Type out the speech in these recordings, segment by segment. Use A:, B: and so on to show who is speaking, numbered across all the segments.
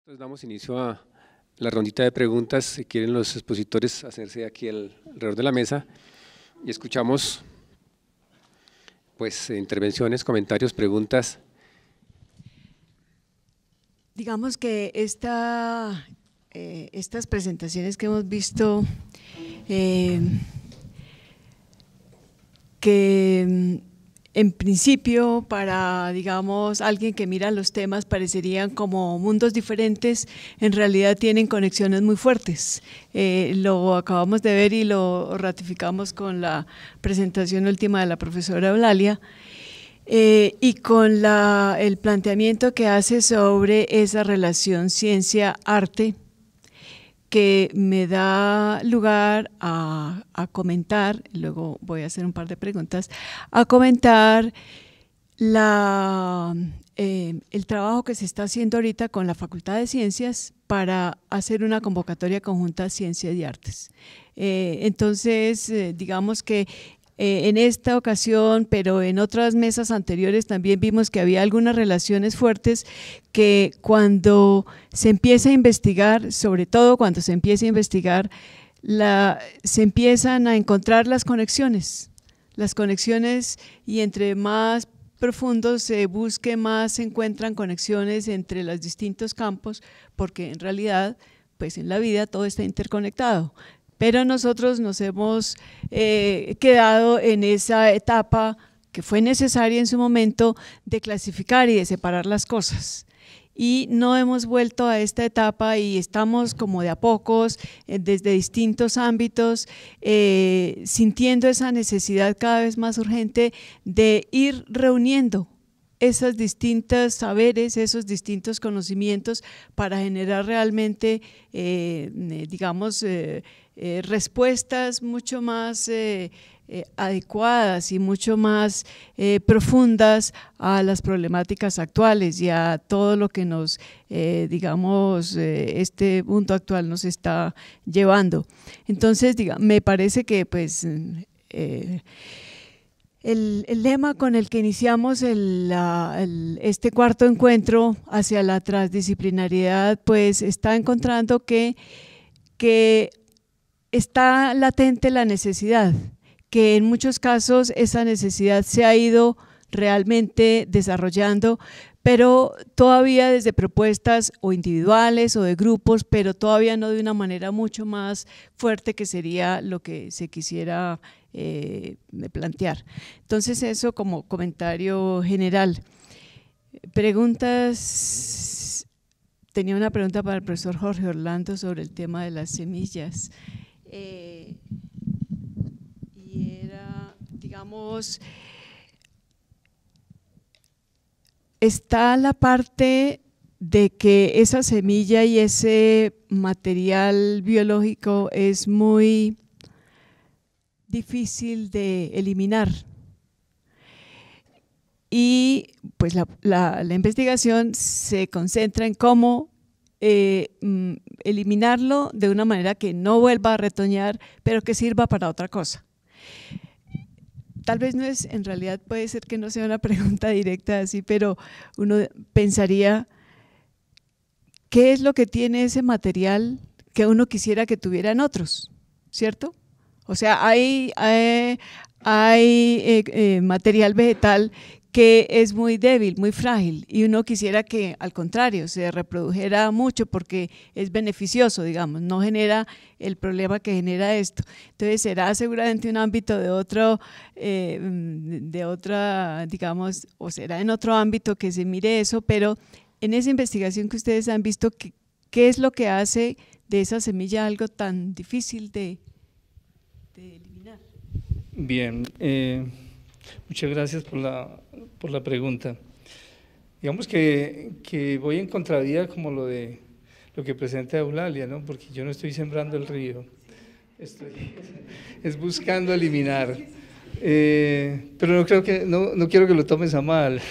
A: Entonces damos inicio a la rondita de preguntas. Si quieren los expositores hacerse aquí alrededor de la mesa y escuchamos pues intervenciones, comentarios, preguntas.
B: Digamos que estas presentaciones que hemos visto, que en principio para, digamos, alguien que mira los temas parecerían como mundos diferentes, en realidad tienen conexiones muy fuertes. Lo acabamos de ver y lo ratificamos con la presentación última de la profesora Eulalia, y con el planteamiento que hace sobre esa relación ciencia-arte, que me da lugar a comentar, luego voy a hacer un par de preguntas, a comentar el trabajo que se está haciendo ahorita con la Facultad de Ciencias para hacer una convocatoria conjunta Ciencias y Artes. Entonces, digamos que en esta ocasión, pero en otras mesas anteriores también vimos que había algunas relaciones fuertes que cuando se empieza a investigar, sobre todo cuando se empieza a investigar, se empiezan a encontrar las conexiones y entre más profundo se busque, más se encuentran conexiones entre los distintos campos, porque en realidad, pues en la vida todo está interconectado. Pero nosotros nos hemos quedado en esa etapa que fue necesaria en su momento de clasificar y de separar las cosas. Y no hemos vuelto a esta etapa y estamos como de a pocos, desde distintos ámbitos, sintiendo esa necesidad cada vez más urgente de ir reuniendo esos distintos saberes, esos distintos conocimientos para generar realmente, digamos, respuestas mucho más adecuadas y mucho más profundas a las problemáticas actuales y a todo lo que nos, digamos, este mundo actual nos está llevando. Entonces, me parece que pues el lema con el que iniciamos este cuarto encuentro hacia la transdisciplinariedad, pues está encontrando que está latente la necesidad, que en muchos casos esa necesidad se ha ido realmente desarrollando, pero todavía desde propuestas o individuales o de grupos, pero todavía no de una manera mucho más fuerte, que sería lo que se quisiera plantear. Entonces, eso como comentario general. Preguntas. Tenía una pregunta para el profesor Jorge Orlando sobre el tema de las semillas. Y era, digamos, está la parte de que esa semilla y ese material biológico es muy difícil de eliminar. Y pues la investigación se concentra en cómo eliminarlo de una manera que no vuelva a retoñar, pero que sirva para otra cosa. Tal vez no es, en realidad puede ser que no sea una pregunta directa así, pero uno pensaría, ¿qué es lo que tiene ese material que uno quisiera que tuvieran otros? ¿Cierto? O sea, hay material vegetal que es muy débil, muy frágil, y uno quisiera que al contrario se reprodujera mucho porque es beneficioso, digamos, no genera el problema que genera esto. Entonces será seguramente un ámbito de otra, digamos, o será en otro ámbito que se mire eso, pero en esa investigación que ustedes han visto, ¿qué es lo que hace de esa semilla algo tan difícil de eliminar?
C: Bien, muchas gracias por la pregunta. Digamos que voy en contravía como lo que presenta Eulalia, ¿no? Porque yo no estoy sembrando el río, es buscando eliminar, pero no quiero que lo tomes a mal.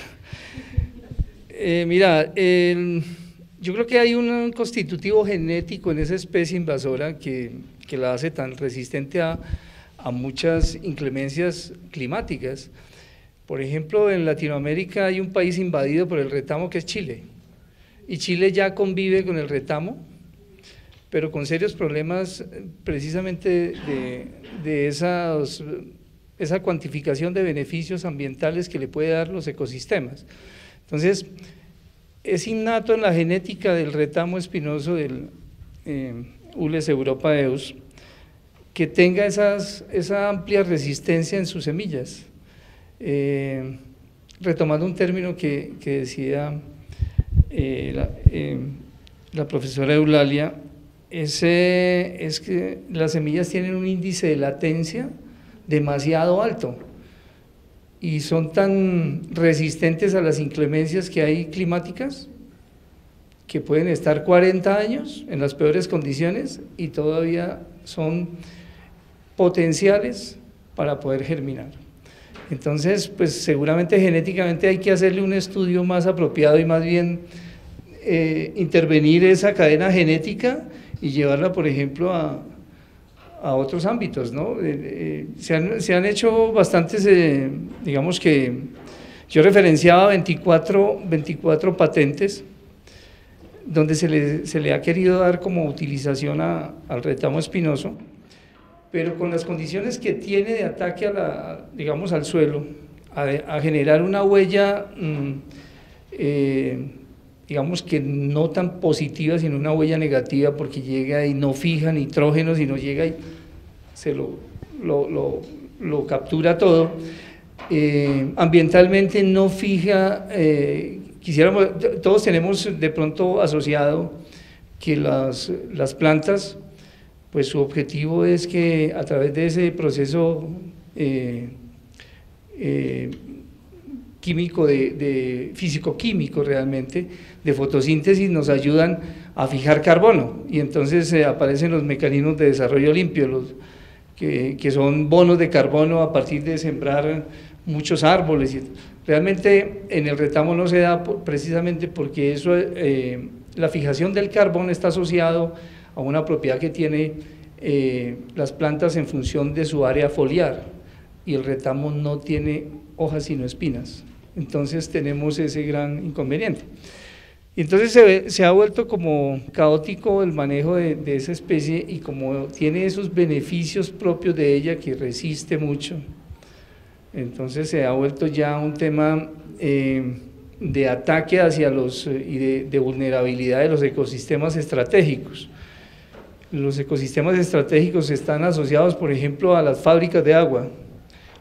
C: Mira, yo creo que hay un constitutivo genético en esa especie invasora que la hace tan resistente a muchas inclemencias climáticas. Por ejemplo, en Latinoamérica hay un país invadido por el retamo que es Chile. y Chile ya convive con el retamo, pero con serios problemas precisamente de esa cuantificación de beneficios ambientales que le puede dar los ecosistemas. Entonces, es innato en la genética del retamo espinoso del Ules europaeus que tenga esa amplia resistencia en sus semillas. Retomando un término que decía la profesora Eulalia, es que las semillas tienen un índice de latencia demasiado alto y son tan resistentes a las inclemencias que hay climáticas que pueden estar 40 años en las peores condiciones y todavía son potenciales para poder germinar. Entonces, pues seguramente genéticamente hay que hacerle un estudio más apropiado y más bien intervenir esa cadena genética y llevarla, por ejemplo, a otros ámbitos, ¿no? Se han hecho bastantes, digamos que yo referenciaba 24 patentes donde se le ha querido dar como utilización al retamo espinoso, pero con las condiciones que tiene de ataque digamos, al suelo, a generar una huella, digamos que no tan positiva, sino una huella negativa, porque llega y no fija nitrógeno, sino llega y se lo captura todo. Ambientalmente no fija, todos tenemos de pronto asociado que las plantas, pues su objetivo es que a través de ese proceso químico, físico-químico realmente, de fotosíntesis, nos ayudan a fijar carbono, y entonces aparecen los mecanismos de desarrollo limpio, que son bonos de carbono a partir de sembrar muchos árboles. Realmente en el retamo no se da precisamente porque eso, la fijación del carbono está asociado a una propiedad que tiene las plantas en función de su área foliar, y el retamo no tiene hojas sino espinas. Entonces tenemos ese gran inconveniente. Y entonces se ha vuelto como caótico el manejo de esa especie, y como tiene esos beneficios propios de ella que resiste mucho, entonces se ha vuelto ya un tema de ataque hacia y de vulnerabilidad de los ecosistemas estratégicos. Los ecosistemas estratégicos están asociados, por ejemplo, a las fábricas de agua,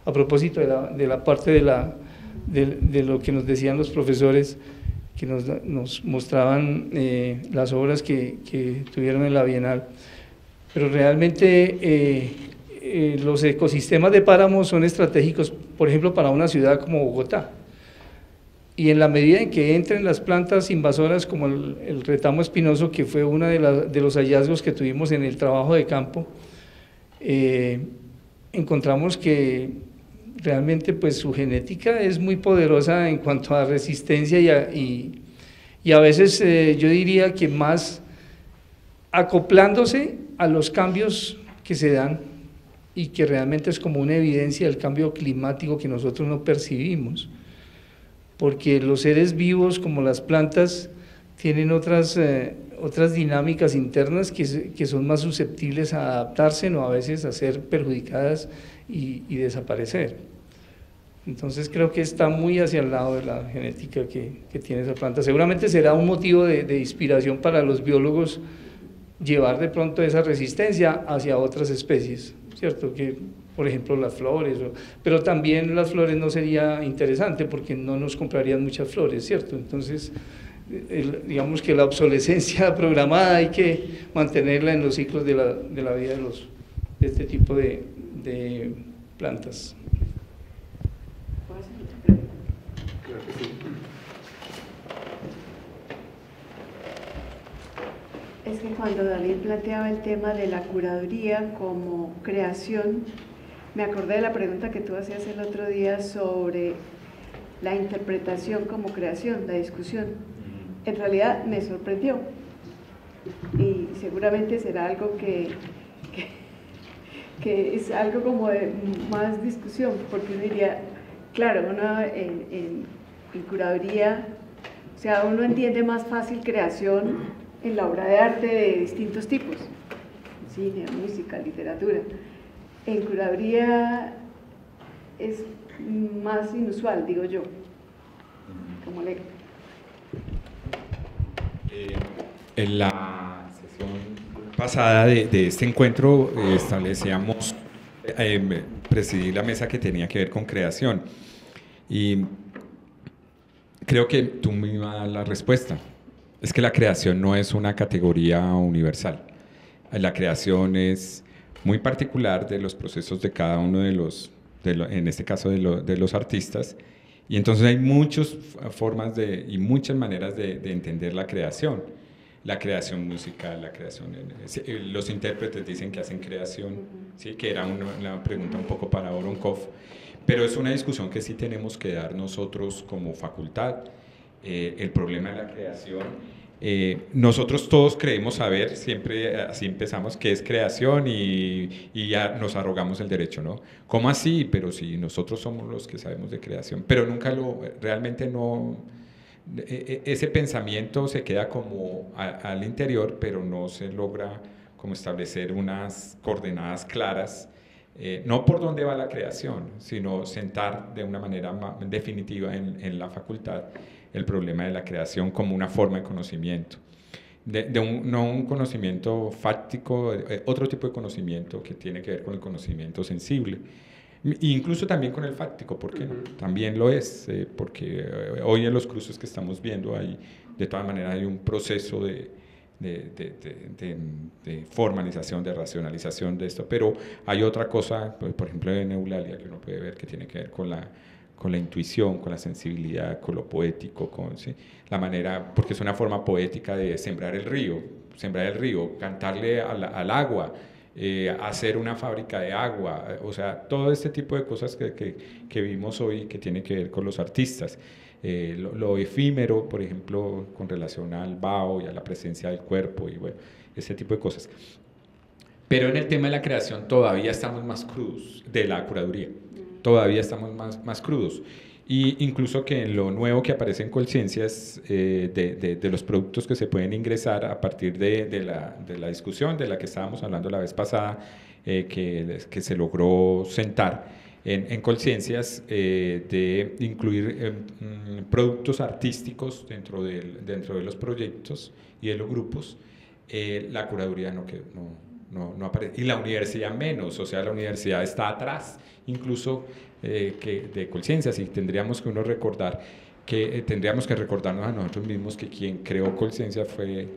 C: a propósito de la parte de lo que nos decían los profesores, que nos mostraban las obras que tuvieron en la Bienal. Pero realmente los ecosistemas de páramos son estratégicos, por ejemplo, para una ciudad como Bogotá. Y en la medida en que entren las plantas invasoras como el retamo espinoso, que fue uno de los hallazgos que tuvimos en el trabajo de campo, encontramos que realmente pues su genética es muy poderosa en cuanto a resistencia y a veces yo diría que más acoplándose a los cambios que se dan, y que realmente es como una evidencia del cambio climático que nosotros no percibimos, porque los seres vivos como las plantas tienen otras dinámicas internas que son más susceptibles a adaptarse, o a veces a ser perjudicadas y desaparecer. Entonces creo que está muy hacia el lado de la genética que tiene esa planta. Seguramente será un motivo de inspiración para los biólogos llevar de pronto esa resistencia hacia otras especies, ¿cierto? Que, por ejemplo, las flores, pero también las flores no sería interesante porque no nos comprarían muchas flores, ¿cierto? Entonces, digamos que la obsolescencia programada hay que mantenerla en los ciclos de la vida de este tipo de plantas.
A: Claro que sí.
B: Es que cuando Daniel planteaba el tema de la curaduría como creación, me acordé de la pregunta que tú hacías el otro día sobre la interpretación como creación, la discusión. En realidad me sorprendió, y seguramente será algo que es algo como de más discusión, porque uno diría, claro, uno en curaduría O sea, uno entiende más fácil creación en la obra de arte de distintos tipos, cine, música, literatura. En curaduría es más inusual, digo yo, como lector.
D: En la sesión pasada de este encuentro establecíamos presidir la mesa que tenía que ver con creación y creo que tú misma das la respuesta. Es que la creación no es una categoría universal. La creación es muy particular de los procesos de cada uno de los, en este caso de los artistas, y entonces hay muchas formas y muchas maneras de entender la creación. La creación musical, la creación... los intérpretes dicen que hacen creación, ¿sí? Que era una pregunta un poco para Voronkov, pero es una discusión que sí tenemos que dar nosotros como facultad. El problema de la creación... nosotros todos creemos saber, siempre así empezamos, qué es creación y ya nos arrogamos el derecho, ¿no? ¿Cómo así? Pero si nosotros somos los que sabemos de creación, pero nunca realmente no, ese pensamiento se queda como al interior, pero no se logra como establecer unas coordenadas claras, no por dónde va la creación, sino sentar de una manera definitiva en la facultad el problema de la creación como una forma de conocimiento, no un conocimiento fáctico, otro tipo de conocimiento que tiene que ver con el conocimiento sensible, incluso también con el fáctico, ¿por qué no? También lo es, porque hoy en los cursos que estamos viendo de todas maneras hay un proceso de formalización, de racionalización de esto, pero hay otra cosa, por ejemplo en Eulalia, que uno puede ver que tiene que ver con la intuición, con la sensibilidad, con lo poético, ¿sí? La manera, porque es una forma poética de sembrar el río, cantarle al agua, hacer una fábrica de agua, o sea, todo este tipo de cosas que vimos hoy que tiene que ver con los artistas. Lo efímero, por ejemplo, con relación al vaho y a la presencia del cuerpo, y bueno, ese tipo de cosas. Pero en el tema de la creación todavía estamos más crudos, de la curaduría, todavía estamos más crudos. Y incluso que en lo nuevo que aparece en Colciencias, de los productos que se pueden ingresar a partir de la discusión de la que estábamos hablando la vez pasada, que se logró sentar en Colciencias, de incluir productos artísticos dentro de los proyectos y de los grupos, la curaduría no aparece, y la universidad menos, o sea, la universidad está atrás, incluso que de Colciencias, y tendríamos que tendríamos que recordarnos a nosotros mismos que quien creó Colciencias fue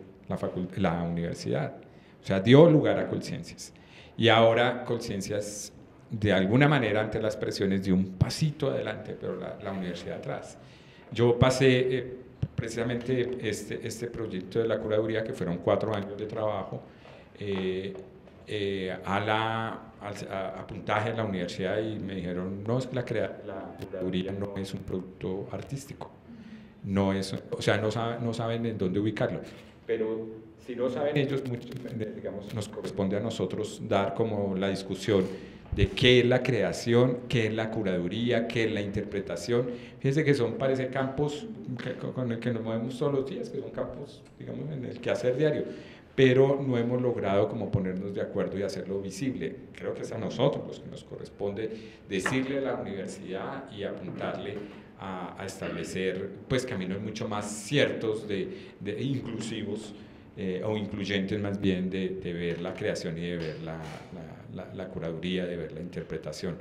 D: la universidad, o sea, dio lugar a Colciencias, y ahora Colciencias de alguna manera ante las presiones dio un pasito adelante, pero la universidad atrás. Yo pasé precisamente este proyecto de la curaduría, que fueron 4 años de trabajo, a puntaje en la universidad, y me dijeron, no, es que la curaduría no es un producto artístico, no es, o sea, no saben en dónde ubicarlo, pero si no saben ellos, digamos, nos corresponde a nosotros dar como la discusión de qué es la creación, qué es la curaduría, qué es la interpretación. Fíjense que parece campos con el que nos movemos todos los días, que son campos, digamos, en el quehacer diario, pero no hemos logrado como ponernos de acuerdo y hacerlo visible. Creo que es a nosotros los que nos corresponde decirle a la universidad y apuntarle a establecer pues caminos mucho más ciertos, inclusivos, o incluyentes más bien, de ver la creación y de ver la curaduría, de ver la interpretación.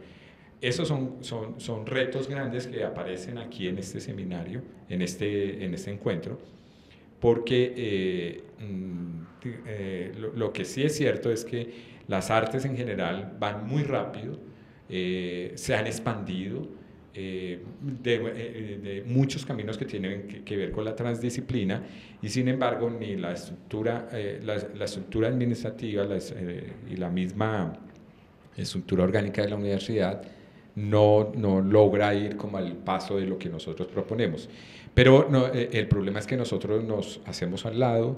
D: Esos son retos grandes que aparecen aquí en este seminario, en este encuentro, porque lo que sí es cierto es que las artes en general van muy rápido, se han expandido, de muchos caminos que tienen que ver con la transdisciplina, y sin embargo ni la estructura administrativa y la misma estructura orgánica de la universidad no logra ir como al paso de lo que nosotros proponemos. Pero el problema es que nosotros nos hacemos al lado,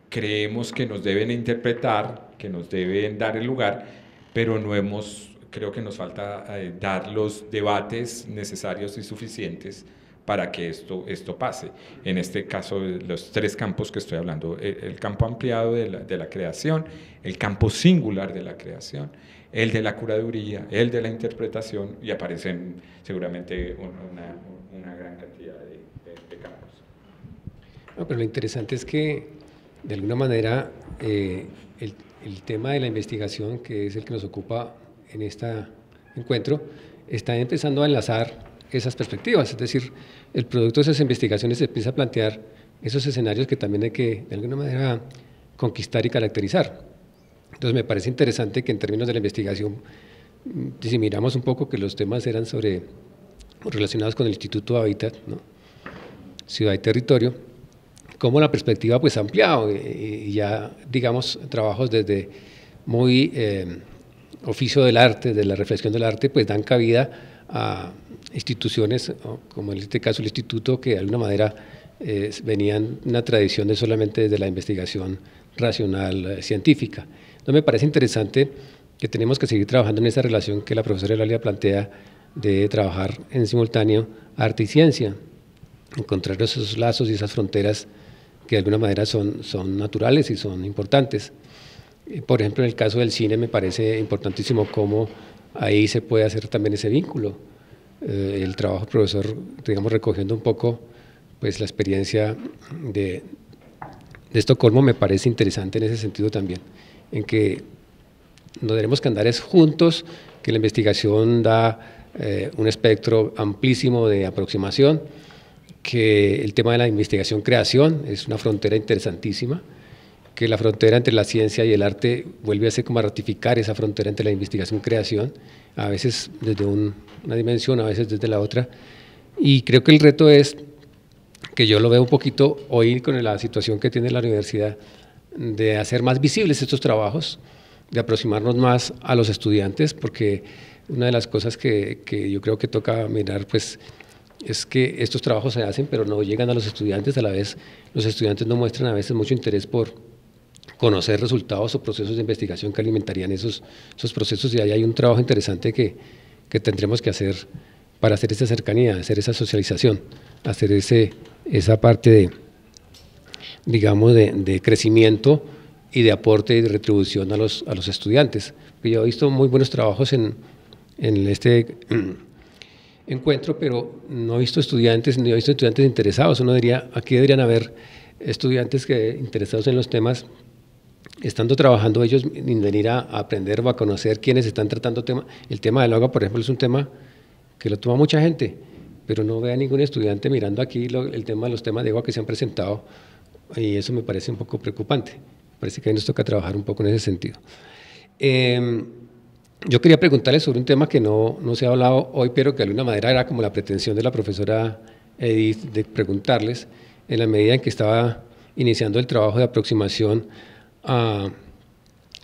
D: creemos que nos deben interpretar, que nos deben dar el lugar, pero creo que nos falta dar los debates necesarios y suficientes para que esto pase. En este caso, los 3 campos que estoy hablando, el campo ampliado de la creación, el campo singular de la creación, el de la curaduría, el de la interpretación, y aparecen seguramente una gran cantidad de campos.
A: No, pero lo interesante es que, de alguna manera, el tema de la investigación, que es el que nos ocupa en este encuentro, está empezando a enlazar esas perspectivas, es decir, el producto de esas investigaciones se empieza a plantear esos escenarios que también hay que, de alguna manera, conquistar y caracterizar. Entonces me parece interesante que en términos de la investigación, si miramos un poco que los temas eran relacionados con el Instituto Hábitat, ¿no? Ciudad y Territorio, cómo la perspectiva pues ha ampliado y ya, digamos, trabajos desde muy oficio del arte, de la reflexión del arte, pues dan cabida a instituciones, como en este caso el Instituto, que de alguna manera venían una tradición de solamente desde la investigación racional científica. Entonces me parece interesante que tenemos que seguir trabajando en esa relación que la profesora Eulalia plantea de trabajar en simultáneo arte y ciencia, encontrar esos lazos y esas fronteras que de alguna manera son naturales y son importantes. Por ejemplo, en el caso del cine me parece importantísimo cómo ahí se puede hacer también ese vínculo. El trabajo del profesor, digamos, recogiendo un poco pues, la experiencia de Estocolmo me parece interesante en ese sentido también, en que no tenemos que andar es juntos, que la investigación da un espectro amplísimo de aproximación, que el tema de la investigación-creación es una frontera interesantísima, que la frontera entre la ciencia y el arte vuelve a ser como a ratificar esa frontera entre la investigación-creación, a veces desde una dimensión, a veces desde la otra, y creo que el reto es, que yo lo veo un poquito hoy con la situación que tiene la universidad, de hacer más visibles estos trabajos, de aproximarnos más a los estudiantes, porque una de las cosas que yo creo que toca mirar, pues, es que estos trabajos se hacen, pero no llegan a los estudiantes, a la vez los estudiantes no muestran a veces mucho interés por conocer resultados o procesos de investigación que alimentarían esos procesos, y ahí hay un trabajo interesante que tendremos que hacer para hacer esa cercanía, hacer esa socialización, hacer esa parte de, digamos, de crecimiento y de aporte y de retribución a los estudiantes. Yo he visto muy buenos trabajos en este encuentro, pero no he visto estudiantes, ni he visto estudiantes interesados. Uno diría, aquí deberían haber estudiantes interesados en los temas, estando trabajando ellos, venir a aprender o a conocer quiénes están tratando el tema del agua, por ejemplo, es un tema que lo toma mucha gente, pero no veo a ningún estudiante mirando aquí el tema de los temas de agua que se han presentado, y eso me parece un poco preocupante. Me parece que ahí nos toca trabajar un poco en ese sentido. Yo quería preguntarles sobre un tema que no se ha hablado hoy, pero que de alguna manera era como la pretensión de la profesora Edith de preguntarles, en la medida en que estaba iniciando el trabajo de aproximación a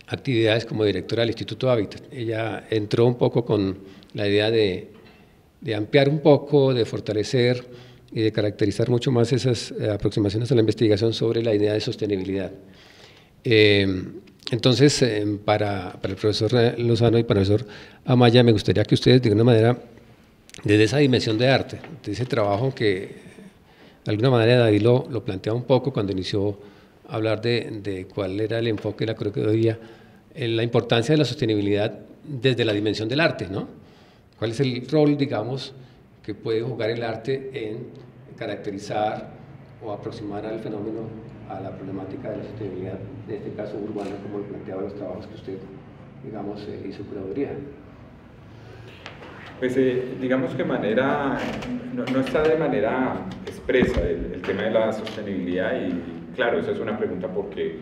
A: actividades como directora del Instituto Hábitat. Ella entró un poco con la idea de ampliar un poco, de fortalecer y de caracterizar mucho más esas aproximaciones a la investigación sobre la idea de sostenibilidad. Entonces, para el profesor Lozano y para el profesor Amaya, me gustaría que ustedes, de alguna manera, desde esa dimensión de arte, de ese trabajo que de alguna manera David lo planteaba un poco cuando inició a hablar de cuál era el enfoque de la curaduría, la importancia de la sostenibilidad desde la dimensión del arte, ¿no? ¿Cuál es el rol, digamos, que puede jugar el arte en caracterizar o aproximar al fenómeno, a la problemática de la sostenibilidad, en este caso urbana, como lo planteaba los trabajos que usted, digamos, hizo curaduría?
D: Pues digamos que no está de manera expresa el tema de la sostenibilidad, y claro, eso es una pregunta porque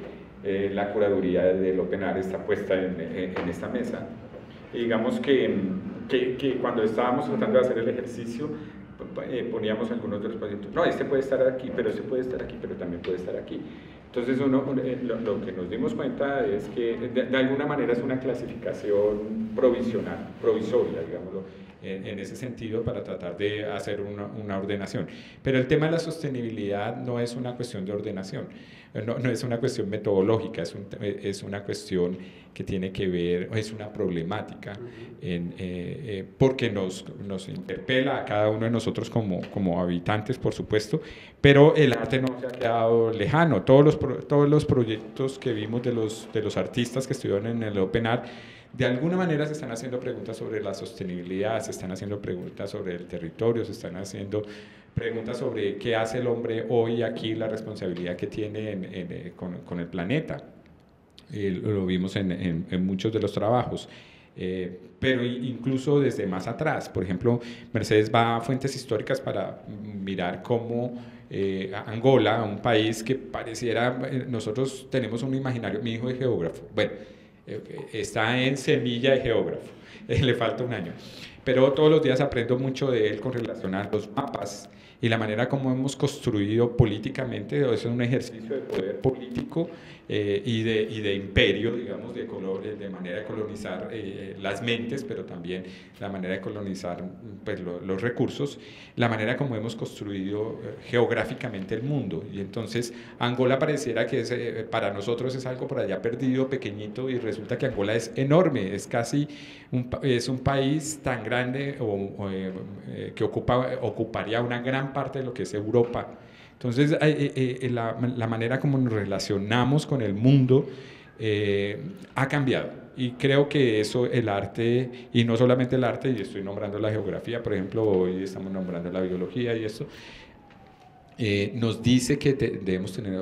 D: la curaduría del Open Art está puesta en esta mesa. Y digamos que cuando estábamos tratando de hacer el ejercicio, poníamos algunos de los pacientes, no, este puede estar aquí, pero este puede estar aquí, pero también puede estar aquí. Entonces lo que nos dimos cuenta es que de alguna manera es una clasificación provisoria, digámoslo, en ese sentido, para tratar de hacer una ordenación. Pero el tema de la sostenibilidad no es una cuestión de ordenación, no es una cuestión metodológica, es una cuestión que tiene que ver, es una problemática, porque nos interpela a cada uno de nosotros como habitantes, por supuesto, pero el arte no se ha quedado lejano. Todos los proyectos que vimos de los artistas que estuvieron en el Open Art, de alguna manera se están haciendo preguntas sobre la sostenibilidad, se están haciendo preguntas sobre el territorio, se están haciendo preguntas sobre qué hace el hombre hoy aquí, la responsabilidad que tiene con el planeta. Lo vimos en muchos de los trabajos. Pero incluso desde más atrás, por ejemplo, Mercedes va a fuentes históricas para mirar cómo Angola, un país que pareciera, nosotros tenemos un imaginario, mi hijo es geógrafo, bueno, está en semilla de geógrafo, le falta un año, pero todos los días aprendo mucho de él con relación a los mapas y la manera como hemos construido políticamente. Eso es un ejercicio de poder político y de imperio, digamos, de manera de colonizar las mentes, pero también la manera de colonizar pues, los recursos, la manera como hemos construido geográficamente el mundo. Y entonces Angola pareciera que para nosotros es algo por allá perdido, pequeñito, y resulta que Angola es enorme, es casi es un país tan grande que ocuparía una gran parte de lo que es Europa. Entonces, la manera como nos relacionamos con el mundo ha cambiado. Y creo que eso, el arte, y no solamente el arte, y estoy nombrando la geografía, por ejemplo, hoy estamos nombrando la biología y esto, nos dice que debemos tener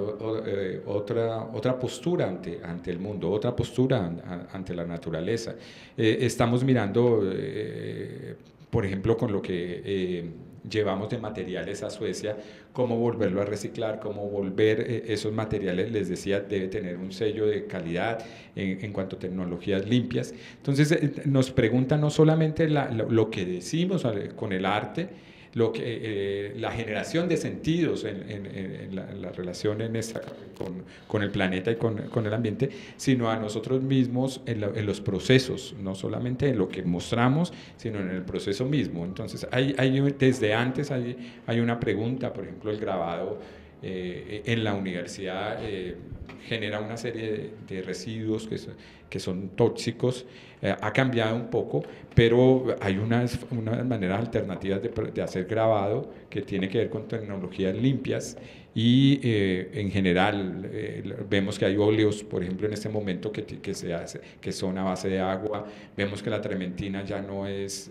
D: otra postura ante el mundo, otra postura ante la naturaleza. Estamos mirando, por ejemplo, con lo que llevamos de materiales a Suecia, cómo volverlo a reciclar, cómo volver esos materiales, les decía, debe tener un sello de calidad en cuanto a tecnologías limpias. Entonces nos pregunta no solamente lo que decimos con el arte, la generación de sentidos en la relación con el planeta y con el ambiente, sino a nosotros mismos en los procesos, no solamente en lo que mostramos, sino en el proceso mismo. Entonces, desde antes hay una pregunta, por ejemplo, el grabado en la universidad genera una serie de residuos que son tóxicos. Ha cambiado un poco, pero hay unas maneras alternativas de hacer grabado que tiene que ver con tecnologías limpias y en general vemos que hay óleos, por ejemplo, en este momento que son a base de agua. Vemos que la trementina ya no es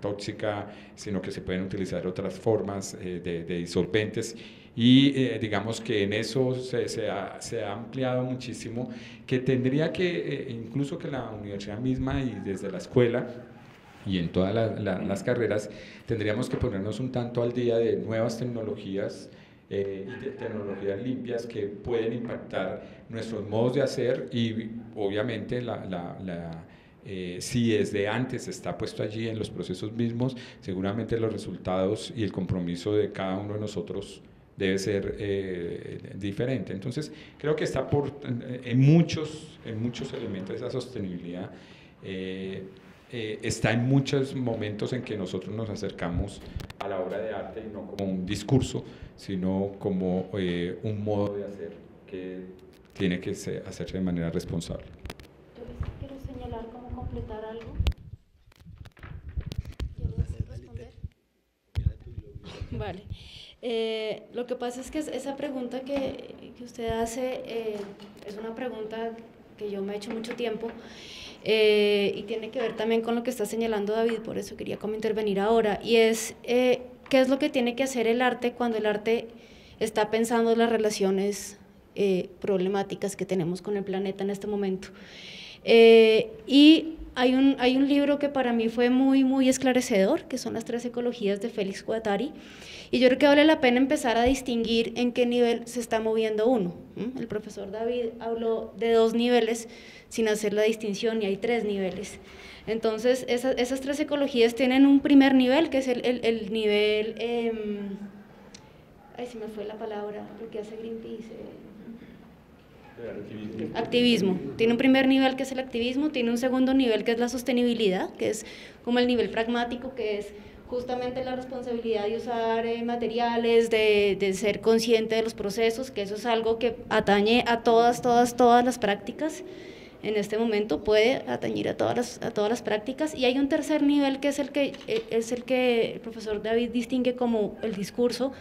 D: tóxica, sino que se pueden utilizar otras formas de disolventes. Y digamos que en eso se ha ampliado muchísimo, que tendría que, incluso que la universidad misma y desde la escuela y en todas las carreras, tendríamos que ponernos un tanto al día de nuevas tecnologías y de tecnologías limpias que pueden impactar nuestros modos de hacer y obviamente si desde antes está puesto allí en los procesos mismos, seguramente los resultados y el compromiso de cada uno de nosotros debe ser diferente. Entonces, creo que está en muchos elementos de esa sostenibilidad, está en muchos momentos en que nosotros nos acercamos a la obra de arte, y no como un discurso, sino como un modo de hacer que tiene que hacerse de manera responsable.
E: Quiero señalar cómo completar algo. ¿Quieres responder? Vale. Lo que pasa es que esa pregunta que usted hace es una pregunta que yo me he hecho mucho tiempo y tiene que ver también con lo que está señalando David, por eso quería como intervenir ahora, y es ¿qué es lo que tiene que hacer el arte cuando el arte está pensando en las relaciones problemáticas que tenemos con el planeta en este momento? Y hay un libro que para mí fue muy, muy esclarecedor, que son las 3 ecologías de Félix Guattari, y yo creo que vale la pena empezar a distinguir en qué nivel se está moviendo uno. El profesor David habló de 2 niveles sin hacer la distinción, y hay 3 niveles. Entonces, esas 3 ecologías tienen un primer nivel, que es el nivel, ay, se me fue la palabra, lo que hace Greenpeace, Activismo. Tiene un primer nivel que es el activismo, tiene un segundo nivel que es la sostenibilidad, que es como el nivel pragmático, que es justamente la responsabilidad de usar materiales, de ser consciente de los procesos, que eso es algo que atañe a todas las prácticas. En este momento puede atañir a todas las prácticas, y hay un tercer nivel que es el que el profesor David distingue como el discurso,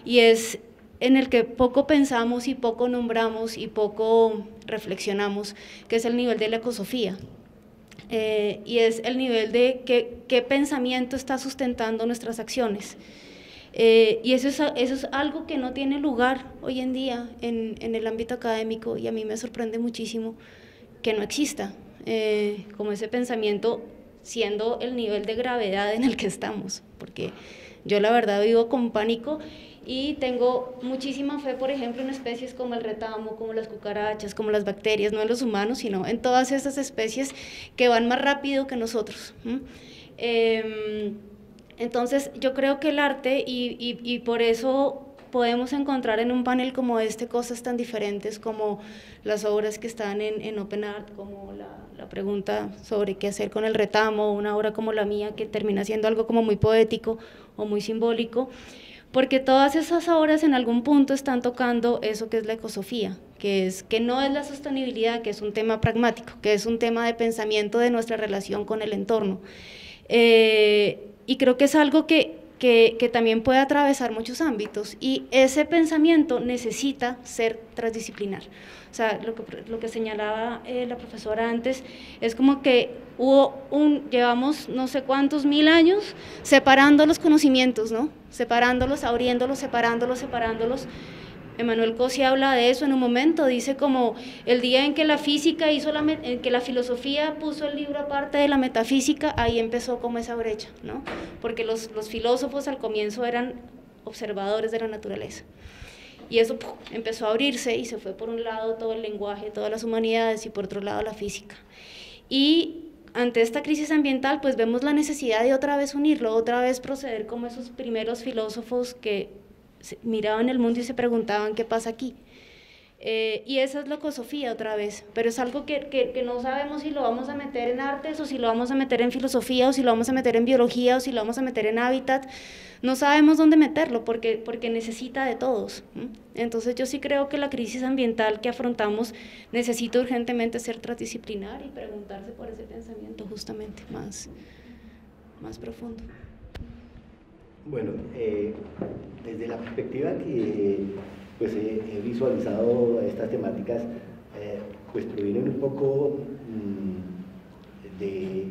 E: y es en el que poco pensamos y poco nombramos y poco reflexionamos, que es el nivel de la ecosofía. Y es el nivel de qué pensamiento está sustentando nuestras acciones. Y eso es algo que no tiene lugar hoy en día en el ámbito académico, y a mí me sorprende muchísimo que no exista, como ese pensamiento, siendo el nivel de gravedad en el que estamos, porque yo la verdad vivo con pánico y tengo muchísima fe, por ejemplo, en especies como el retamo, como las cucarachas, como las bacterias, no en los humanos, sino en todas estas especies que van más rápido que nosotros. Entonces, yo creo que el arte, y por eso podemos encontrar en un panel como este cosas tan diferentes como las obras que están en Open Art, como la pregunta sobre qué hacer con el retamo, una obra como la mía que termina siendo algo como muy poético o muy simbólico, porque todas esas obras en algún punto están tocando eso que es la ecosofía, que no es la sostenibilidad, que es un tema pragmático, que es un tema de pensamiento de nuestra relación con el entorno. Y creo que es algo que también puede atravesar muchos ámbitos, y ese pensamiento necesita ser transdisciplinar. O sea, lo que señalaba la profesora antes, es como que llevamos no sé cuántos mil años separando los conocimientos, ¿no? Separándolos, abriéndolos, separándolos. Emmanuel Cosi habla de eso en un momento, dice como el día en que la física en que la filosofía puso el libro aparte de la metafísica, ahí empezó como esa brecha, ¿no? Porque los filósofos al comienzo eran observadores de la naturaleza, y eso empezó a abrirse y se fue por un lado todo el lenguaje, todas las humanidades, y por otro lado la física. Y ante esta crisis ambiental, pues vemos la necesidad de otra vez unirlo, otra vez proceder como esos primeros filósofos que miraban el mundo y se preguntaban qué pasa aquí. Y esa es la ecosofía otra vez, pero es algo que no sabemos si lo vamos a meter en artes, o si lo vamos a meter en filosofía, o si lo vamos a meter en biología, o si lo vamos a meter en hábitat. No sabemos dónde meterlo porque necesita de todos. Entonces yo sí creo que la crisis ambiental que afrontamos necesita urgentemente ser transdisciplinar y preguntarse por ese pensamiento justamente más profundo.
F: Bueno, desde la perspectiva que pues he visualizado estas temáticas, pues provienen un poco de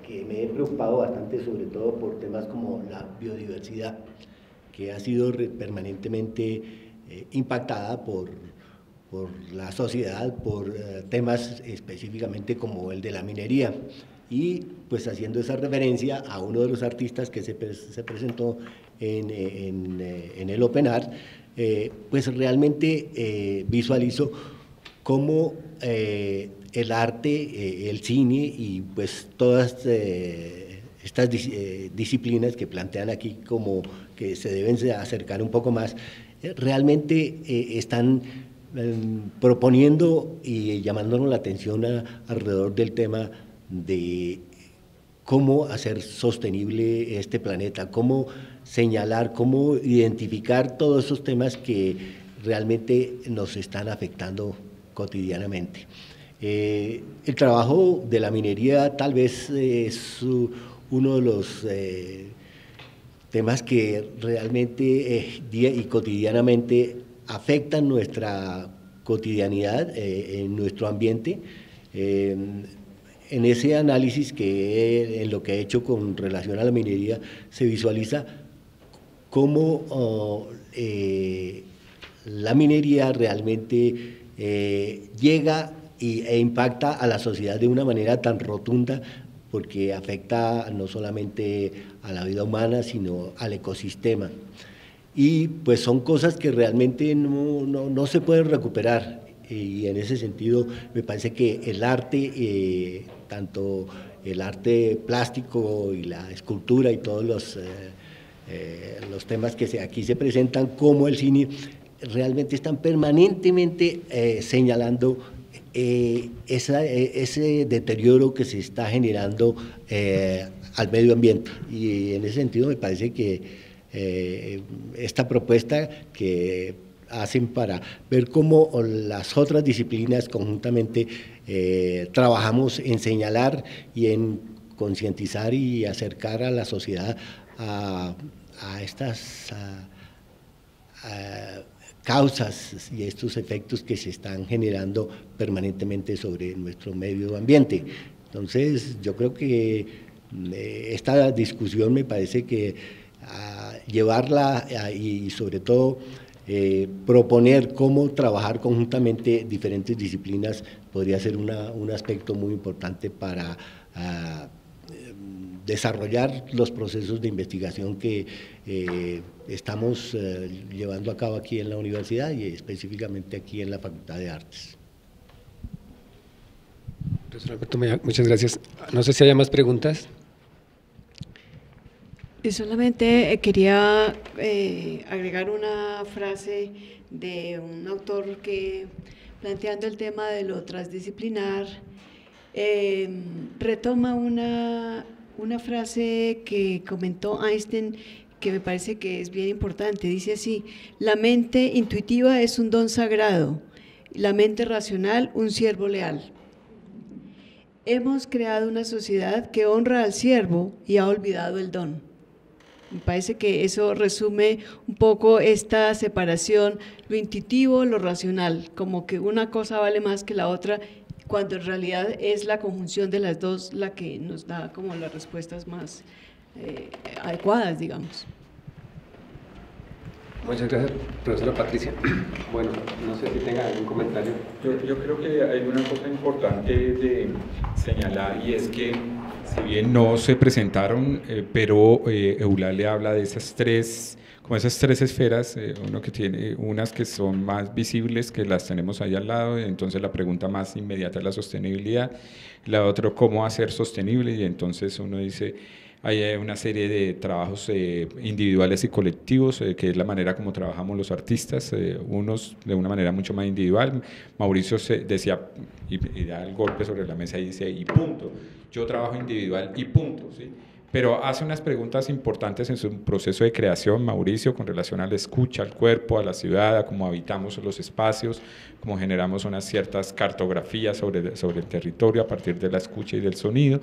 F: que me he preocupado bastante, sobre todo por temas como la biodiversidad, que ha sido permanentemente impactada por la sociedad, por temas específicamente como el de la minería. Y pues haciendo esa referencia a uno de los artistas que se presentó en el Open Art, pues realmente visualizo cómo el arte, el cine y pues todas estas disciplinas que plantean aquí como que se deben acercar un poco más, realmente están proponiendo y llamándonos la atención alrededor del tema de cómo hacer sostenible este planeta, cómo señalar, cómo identificar todos esos temas que realmente nos están afectando cotidianamente. El trabajo de la minería tal vez es uno de los temas que realmente día y cotidianamente afectan nuestra cotidianidad, en nuestro ambiente. En ese análisis en lo que he hecho con relación a la minería, se visualiza cómo la minería realmente llega e impacta a la sociedad de una manera tan rotunda, porque afecta no solamente a la vida humana, sino al ecosistema. Y pues son cosas que realmente no se pueden recuperar. Y en ese sentido me parece que el arte, tanto el arte plástico y la escultura y todos los temas que aquí se presentan, como el cine, realmente están permanentemente señalando ese deterioro que se está generando al medio ambiente. Y en ese sentido me parece que esta propuesta que hacen para ver cómo las otras disciplinas conjuntamente trabajamos en señalar y en concientizar y acercar a la sociedad a estas causas y estos efectos que se están generando permanentemente sobre nuestro medio ambiente. Entonces, yo creo que esta discusión me parece que llevarla y sobre todo proponer cómo trabajar conjuntamente diferentes disciplinas podría ser un aspecto muy importante para desarrollar los procesos de investigación que estamos llevando a cabo aquí en la universidad y específicamente aquí en la Facultad de Artes.
A: Profesor Alberto Mejía, muchas gracias. No sé si haya más preguntas.
B: Solamente quería agregar una frase de un autor que, planteando el tema de lo transdisciplinar, retoma una frase que comentó Einstein que me parece que es bien importante. Dice así: la mente intuitiva es un don sagrado, la mente racional un siervo leal. Hemos creado una sociedad que honra al siervo y ha olvidado el don. Me parece que eso resume un poco esta separación, lo intuitivo, lo racional, como que una cosa vale más que la otra, cuando en realidad es la conjunción de las dos la que nos da como las respuestas más adecuadas, digamos.
A: Muchas gracias, profesora Patricia. Bueno, no sé si tenga algún comentario.
D: Yo creo que hay una cosa importante de señalar, y es que si bien no se presentaron, pero Eulalia habla de esas tres esferas, uno que tiene unas que son más visibles, que las tenemos ahí al lado, entonces la pregunta más inmediata es la sostenibilidad, la otra cómo hacer sostenible, y entonces uno dice, hay una serie de trabajos individuales y colectivos, que es la manera como trabajamos los artistas, unos de una manera mucho más individual. Mauricio decía, y da el golpe sobre la mesa y dice, y punto, yo trabajo individual y punto, ¿sí? Pero hace unas preguntas importantes en su proceso de creación, Mauricio, con relación a la escucha, al cuerpo, a la ciudad, a cómo habitamos los espacios, cómo generamos unas ciertas cartografías sobre el territorio a partir de la escucha y del sonido,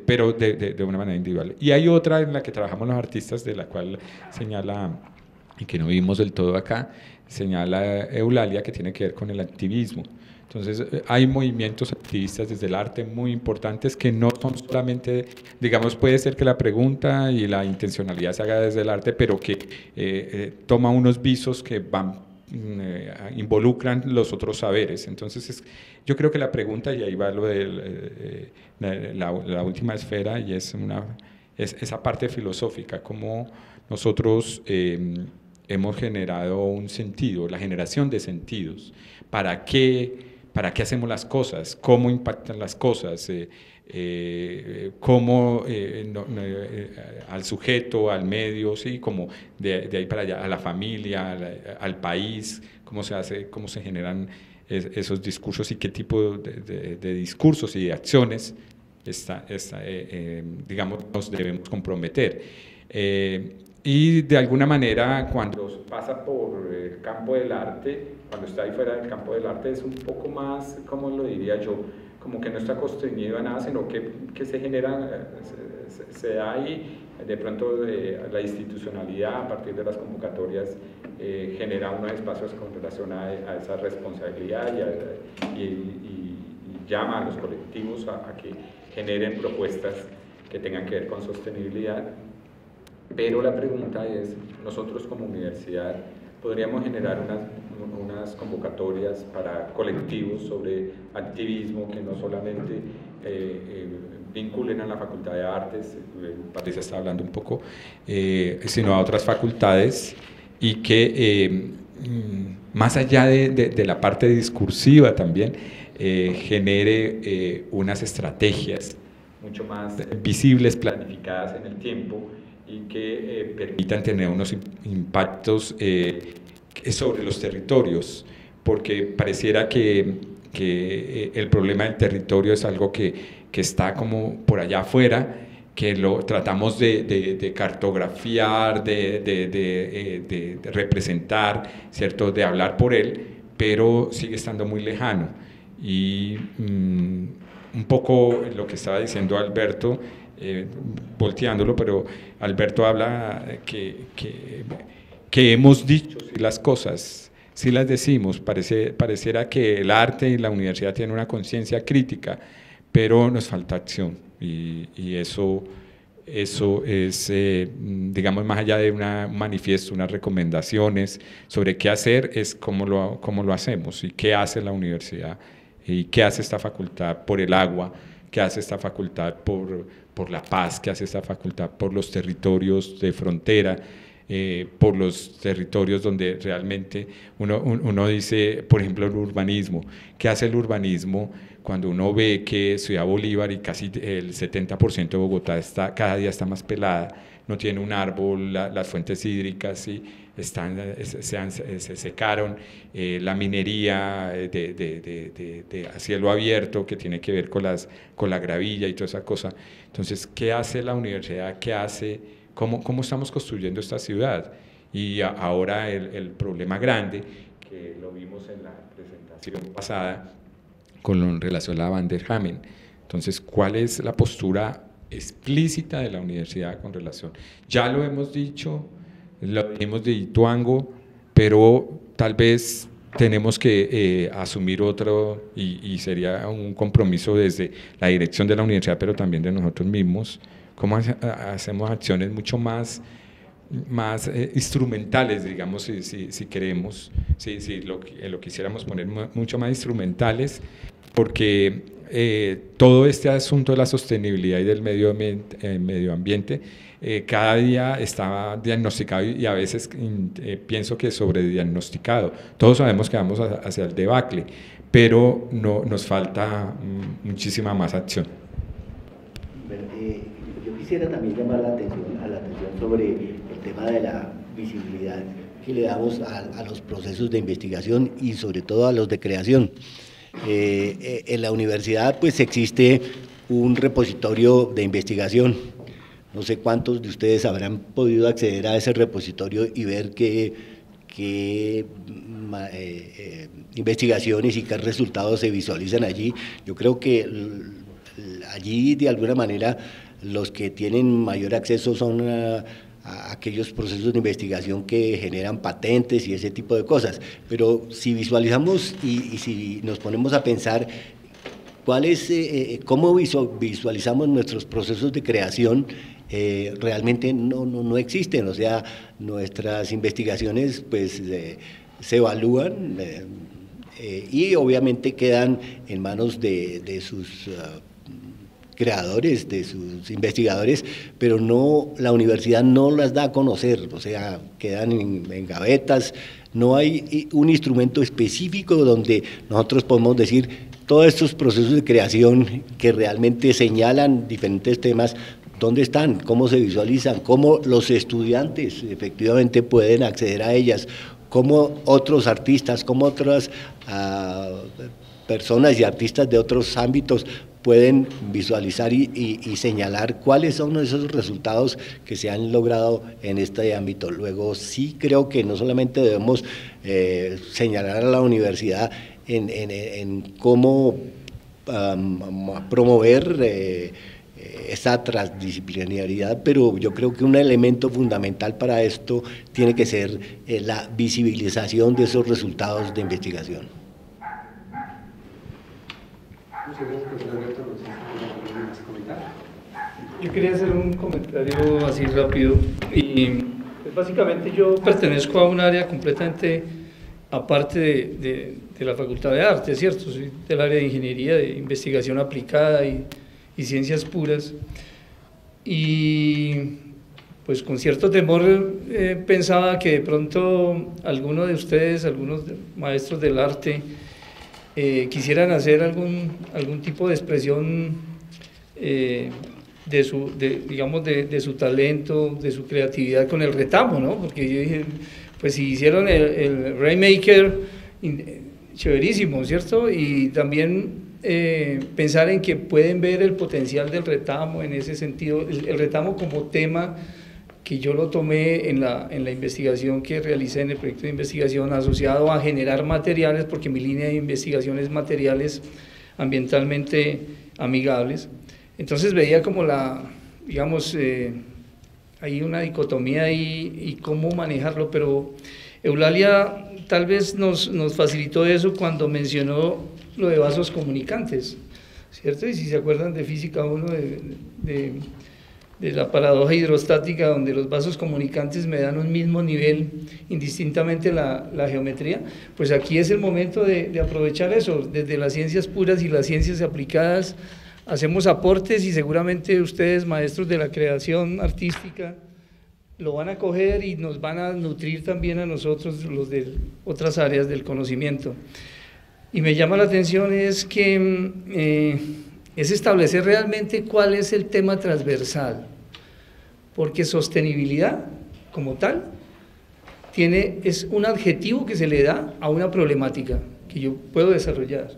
D: pero de una manera individual. Y hay otra en la que trabajamos los artistas, de la cual señala, y que no vimos del todo acá, señala Eulalia, que tiene que ver con el activismo. Entonces, hay movimientos activistas desde el arte muy importantes que no son solamente, digamos, puede ser que la pregunta y la intencionalidad se haga desde el arte, pero que toma unos visos que involucran los otros saberes. Entonces, yo creo que la pregunta, y ahí va lo de la última esfera, y es esa parte filosófica, cómo nosotros hemos generado un sentido, la generación de sentidos. ¿Para qué hacemos las cosas? ¿Cómo impactan las cosas? ¿Cómo al sujeto, al medio, ¿sí? Como de ahí para allá, a la familia, al país, cómo se hace, cómo se generan esos discursos y qué tipo de discursos y de acciones digamos, nos debemos comprometer. Y de alguna manera, cuando pasa por el campo del arte, cuando está ahí fuera del campo del arte, es un poco más, ¿cómo lo diría yo? Como que no está constreñido a nada, sino que se genera, se da ahí, de pronto la institucionalidad a partir de las convocatorias genera unos espacios con relación a esa responsabilidad y llama a los colectivos a que generen propuestas que tengan que ver con sostenibilidad. Pero la pregunta es, nosotros como universidad podríamos generar unas convocatorias para colectivos sobre activismo que no solamente vinculen a la Facultad de Artes, Patricia está hablando un poco, sino a otras facultades, y que más allá de la parte discursiva también genere unas estrategias mucho más visibles, planificadas en el tiempo, y que permitan tener unos impactos que sobre los territorios, porque pareciera que el problema del territorio es algo que está como por allá afuera, que lo tratamos de cartografiar, de representar, ¿cierto?, de hablar por él, pero sigue estando muy lejano. Y un poco lo que estaba diciendo Alberto, volteándolo, pero Alberto habla que hemos dicho las cosas, si las decimos, pareciera que el arte y la universidad tienen una conciencia crítica, pero nos falta acción, y eso es, digamos, más allá de un manifiesto, unas recomendaciones sobre qué hacer, es cómo lo hacemos y qué hace la universidad y qué hace esta facultad por el agua, qué hace esta facultad por la paz, qué hace esta facultad por los territorios de frontera, por los territorios donde realmente uno dice, por ejemplo, el urbanismo. ¿Qué hace el urbanismo cuando uno ve que Ciudad Bolívar y casi el 70% de Bogotá cada día está más pelada, no tiene un árbol, las fuentes hídricas se secaron, la minería de a cielo abierto que tiene que ver con la gravilla y toda esa cosa? Entonces, ¿qué hace la universidad? ¿Qué hace? ¿Cómo estamos construyendo esta ciudad? Y ahora el problema grande, que lo vimos en la presentación pasada, con relación a la Van der Hamen. Entonces, ¿cuál es la postura explícita de la universidad con relación? Ya lo hemos dicho, lo dijimos de Ituango, pero tal vez tenemos que asumir otro, y sería un compromiso desde la dirección de la universidad, pero también de nosotros mismos. ¿Cómo hacemos acciones mucho más instrumentales, digamos, si queremos, si lo quisiéramos poner mucho más instrumentales, porque todo este asunto de la sostenibilidad y del medio ambiente cada día está diagnosticado, y a veces pienso que sobrediagnosticado. Todos sabemos que vamos hacia el debacle, pero nos falta muchísima más acción.
F: Yo quisiera también llamar la atención sobre el tema de la visibilidad que le damos a los procesos de investigación y sobre todo a los de creación. En la universidad pues existe un repositorio de investigación. No sé cuántos de ustedes habrán podido acceder a ese repositorio y ver qué investigaciones y qué resultados se visualizan allí. Yo creo que allí de alguna manera los que tienen mayor acceso son a aquellos procesos de investigación que generan patentes y ese tipo de cosas, pero si visualizamos y si nos ponemos a pensar cómo visualizamos nuestros procesos de creación, realmente no existen. O sea, nuestras investigaciones pues se evalúan y obviamente quedan en manos de sus creadores, de sus investigadores, pero la universidad no las da a conocer, o sea, quedan en gavetas. No hay un instrumento específico donde nosotros podemos decir todos estos procesos de creación que realmente señalan diferentes temas, ¿dónde están? ¿Cómo se visualizan? ¿Cómo los estudiantes efectivamente pueden acceder a ellas? ¿Cómo otros artistas, cómo otras personas y artistas de otros ámbitos pueden visualizar y señalar cuáles son esos resultados que se han logrado en este ámbito? Luego sí creo que no solamente debemos señalar a la universidad en cómo promover esa transdisciplinariedad, pero yo creo que un elemento fundamental para esto tiene que ser la visibilización de esos resultados de investigación.
C: Yo quería hacer un comentario así rápido, y pues básicamente yo pertenezco a un área completamente aparte de la Facultad de Arte, ¿cierto? Soy del área de Ingeniería, de Investigación Aplicada y Ciencias Puras, y pues con cierto temor pensaba que de pronto alguno de ustedes, algunos maestros del arte, quisieran hacer algún tipo de expresión de su talento, de su creatividad con el retamo, ¿no? Porque yo dije, pues si hicieron el Rainmaker, chéverísimo, ¿cierto? Y también pensar en que pueden ver el potencial del retamo en ese sentido, el retamo como tema que yo lo tomé en la investigación que realicé en el proyecto de investigación asociado a generar materiales, porque mi línea de investigación es materiales ambientalmente amigables. Entonces veía como digamos, hay una dicotomía ahí y cómo manejarlo, pero Eulalia tal vez nos facilitó eso cuando mencionó lo de vasos comunicantes, ¿cierto? Y si se acuerdan de Física 1, de la paradoja hidrostática, donde los vasos comunicantes me dan un mismo nivel, indistintamente la geometría, pues aquí es el momento de aprovechar eso, desde las ciencias puras y las ciencias aplicadas, hacemos aportes y seguramente ustedes, maestros de la creación artística, lo van a coger y nos van a nutrir también a nosotros, los de otras áreas del conocimiento. Y me llama la atención es que es establecer realmente cuál es el tema transversal, porque sostenibilidad como tal es un adjetivo que se le da a una problemática que yo puedo desarrollar,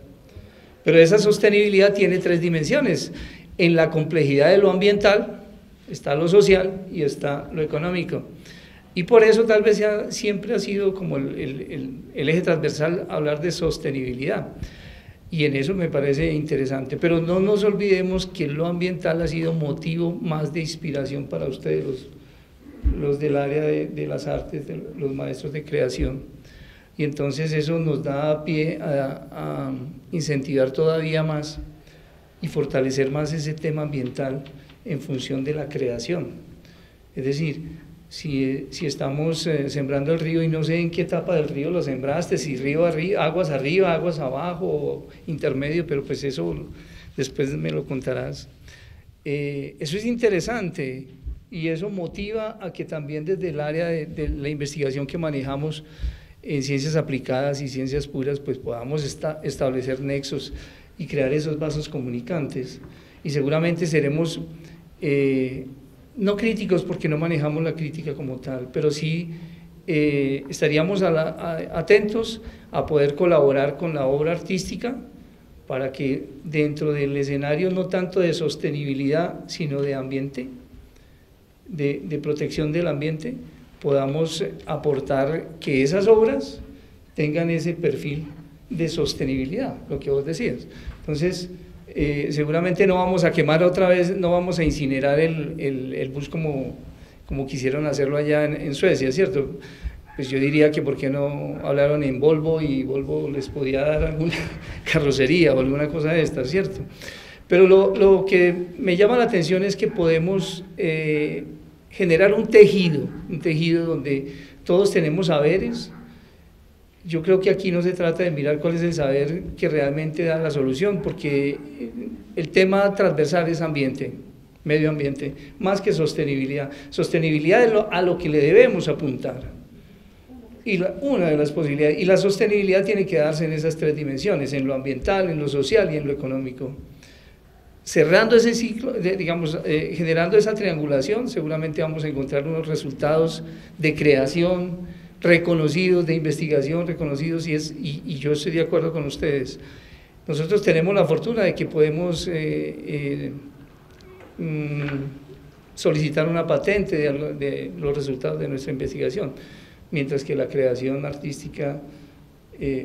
C: pero esa sostenibilidad tiene 3 dimensiones. En la complejidad de lo ambiental está lo social y está lo económico, y por eso tal vez siempre ha sido como el eje transversal hablar de sostenibilidad. Y en eso me parece interesante, pero no nos olvidemos que lo ambiental ha sido motivo más de inspiración para ustedes, los del área de las artes, los maestros de creación, y entonces eso nos da pie a incentivar todavía más y fortalecer más ese tema ambiental en función de la creación. Es decir, si estamos sembrando el río y no sé en qué etapa del río lo sembraste, si río arriba, aguas abajo, intermedio, pero pues eso después me lo contarás. Eso es interesante y eso motiva a que también desde el área de la investigación que manejamos en ciencias aplicadas y ciencias puras, pues podamos establecer nexos y crear esos vasos comunicantes, y seguramente seremos no críticos porque no manejamos la crítica como tal, pero sí estaríamos atentos a poder colaborar con la obra artística para que dentro del escenario no tanto de sostenibilidad, sino de ambiente, de protección del ambiente, podamos aportar que esas obras tengan ese perfil de sostenibilidad, lo que vos decías. Entonces, seguramente no vamos a quemar otra vez, no vamos a incinerar el bus como quisieron hacerlo allá en Suecia, ¿cierto? Pues yo diría que por qué no hablaron en Volvo y Volvo les podía dar alguna carrocería o alguna cosa de estas, ¿cierto? Pero lo que me llama la atención es que podemos generar un tejido donde todos tenemos saberes. Yo creo que aquí no se trata de mirar cuál es el saber que realmente da la solución, porque el tema transversal es ambiente, medio ambiente, más que sostenibilidad. Sostenibilidad es a lo que le debemos apuntar, y una de las posibilidades, y la sostenibilidad tiene que darse en esas 3 dimensiones, en lo ambiental, en lo social y en lo económico. Cerrando ese ciclo, digamos, generando esa triangulación, seguramente vamos a encontrar unos resultados de creación reconocidos, de investigación reconocidos, y yo estoy de acuerdo con ustedes. Nosotros tenemos la fortuna de que podemos solicitar una patente de los resultados de nuestra investigación, mientras que la creación artística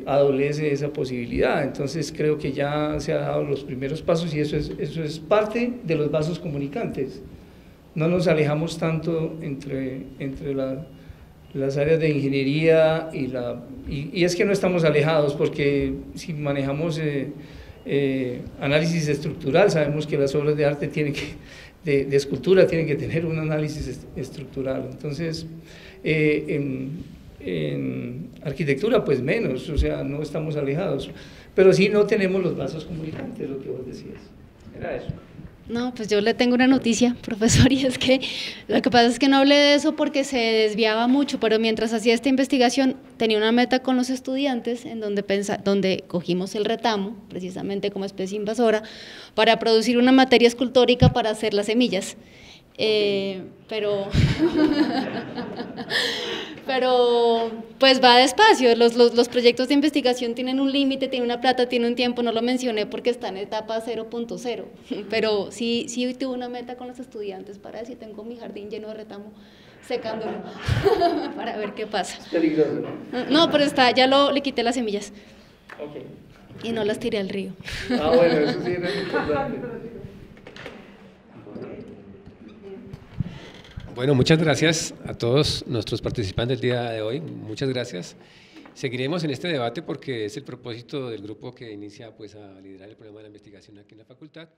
C: adolece de esa posibilidad. Entonces creo que ya se han dado los primeros pasos, y eso es parte de los vasos comunicantes. No nos alejamos tanto entre las áreas de ingeniería y es que no estamos alejados, porque si manejamos análisis estructural, sabemos que las obras de arte de escultura tienen que tener un análisis estructural. Entonces, en arquitectura pues menos, o sea, no estamos alejados, pero sí no tenemos los vasos comunicantes, lo que vos decías, era eso.
E: No, pues yo le tengo una noticia, profesor, y es que lo que pasa es que no hablé de eso porque se desviaba mucho, pero mientras hacía esta investigación tenía una meta con los estudiantes en donde cogimos el retamo, precisamente como especie invasora, para producir una materia escultórica para hacer las semillas. Pero pero pues va despacio. Los proyectos de investigación tienen un límite, tienen una plata, tienen un tiempo, no lo mencioné porque está en etapa 0.0, pero sí tuve una meta con los estudiantes para decir, tengo mi jardín lleno de retamo secándolo para ver qué pasa.
C: Es peligroso, ¿no?
E: No, pero ya le quité las semillas.
C: Okay.
E: Y no las tiré al río.
C: Ah, bueno, eso sí era importante.
A: Bueno, muchas gracias a todos nuestros participantes del día de hoy. Muchas gracias. Seguiremos en este debate porque es el propósito del grupo que inicia pues, a liderar el problema de la investigación aquí en la facultad.